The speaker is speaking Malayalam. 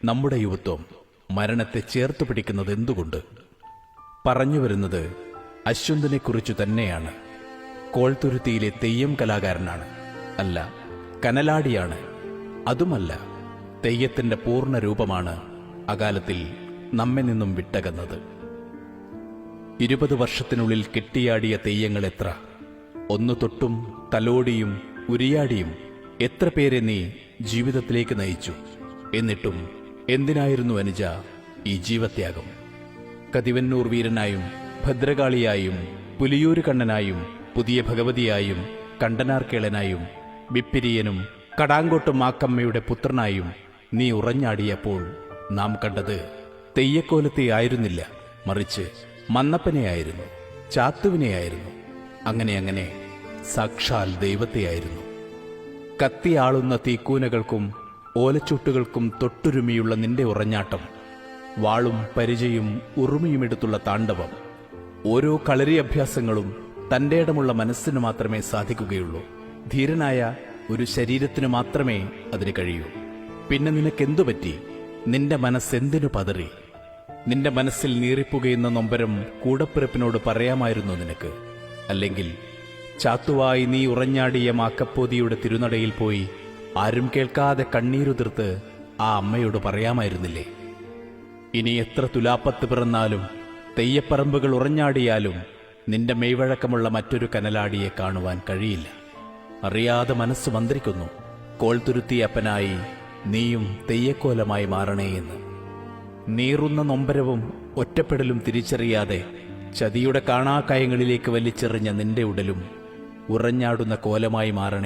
നമ്മുടെ യുവത്വം മരണത്തെ ചേർത്തു പിടിക്കുന്നത് എന്തുകൊണ്ട്? പറഞ്ഞു വരുന്നത് അശ്വന്തിനെക്കുറിച്ചു തന്നെയാണ്. കോൾത്തുരുത്തിയിലെ തെയ്യം കലാകാരനാണ്. അല്ല, കനലാടിയാണ്. അതുമല്ല, തെയ്യത്തിന്റെ പൂർണ്ണ രൂപമാണ് അകാലത്തിൽ നമ്മെ നിന്നും വിട്ടകന്നത്. 20 വർഷത്തിനുള്ളിൽ കെട്ടിയാടിയ തെയ്യങ്ങൾ എത്ര! ഒന്നു തൊട്ടും തലോടിയും ഉരിയാടിയും എത്ര പേരെ നീ ജീവിതത്തിലേക്ക് നയിച്ചു. എന്നിട്ടും എന്തിനായിരുന്നു അനുജ ഈ ജീവത്യാഗം? കതിവന്നൂർ വീരനായും ഭദ്രകാളിയായും പുലിയൂര് കണ്ണനായും പുതിയ ഭഗവതിയായും കണ്ടനാർക്കേളനായും ബിപ്പിരിയനും കടാങ്കോട്ടും മാക്കമ്മയുടെ പുത്രനായും നീ ഉറഞ്ഞാടിയപ്പോൾ നാം കണ്ടത് തെയ്യക്കോലത്തെ ആയിരുന്നില്ല, മറിച്ച് മന്നപ്പനെയായിരുന്നു, ചാത്തുവിനെയായിരുന്നു. അങ്ങനെ സാക്ഷാൽ ദൈവത്തെയായിരുന്നു. കത്തിയാളുന്ന തീക്കൂനകൾക്കും ഓലച്ചുട്ടുകൾക്കും തൊട്ടുരുമിയുള്ള നിന്റെ ഉറഞ്ഞാട്ടം, വാളും പരിചയും ഉറുമിയുമെടുത്തുള്ള താണ്ഡവം, ഓരോ കളരി അഭ്യാസങ്ങളും തന്റെ ഇടമുള്ള മനസ്സിന് മാത്രമേ സാധിക്കുകയുള്ളൂ. ധീരനായ ഒരു ശരീരത്തിനു മാത്രമേ അതിന് കഴിയൂ. പിന്നെ നിനക്കെന്തു പറ്റി? നിന്റെ മനസ്സെന്തിനു പതറി? നിന്റെ മനസ്സിൽ നീറിപ്പുകയുന്ന നൊമ്പരം കൂടപ്പിറപ്പിനോട് പറയാമായിരുന്നു നിനക്ക്. അല്ലെങ്കിൽ ചാത്തുവായി നീ ഉറഞ്ഞാടിയ മാക്കപ്പോതിയുടെ തിരുനടയിൽ പോയി ആരും കേൾക്കാതെ കണ്ണീരുതിർത്ത് ആ അമ്മയോട് പറയാമായിരുന്നില്ലേ? ഇനി എത്ര തുലാപ്പത്ത് പിറന്നാലും തെയ്യപ്പറമ്പുകൾ ഉറഞ്ഞാടിയാലും നിന്റെ മെയ്വഴക്കമുള്ള മറ്റൊരു കനലാടിയെ കാണുവാൻ കഴിയില്ല. അറിയാതെ മനസ്സ് മന്ത്രിക്കുന്നു, കോൾത്തുരുത്തി അപ്പനായി നീയും തെയ്യക്കോലമായി മാറണേ എന്ന്. നീറുന്ന നൊമ്പരവും ഒറ്റപ്പെടലും തിരിച്ചറിയാതെ ചതിയുടെ കാണാക്കയങ്ങളിലേക്ക് വലിച്ചെറിഞ്ഞ നിന്റെ ഉടലും ഉറഞ്ഞാടുന്ന കോലമായി മാറണേ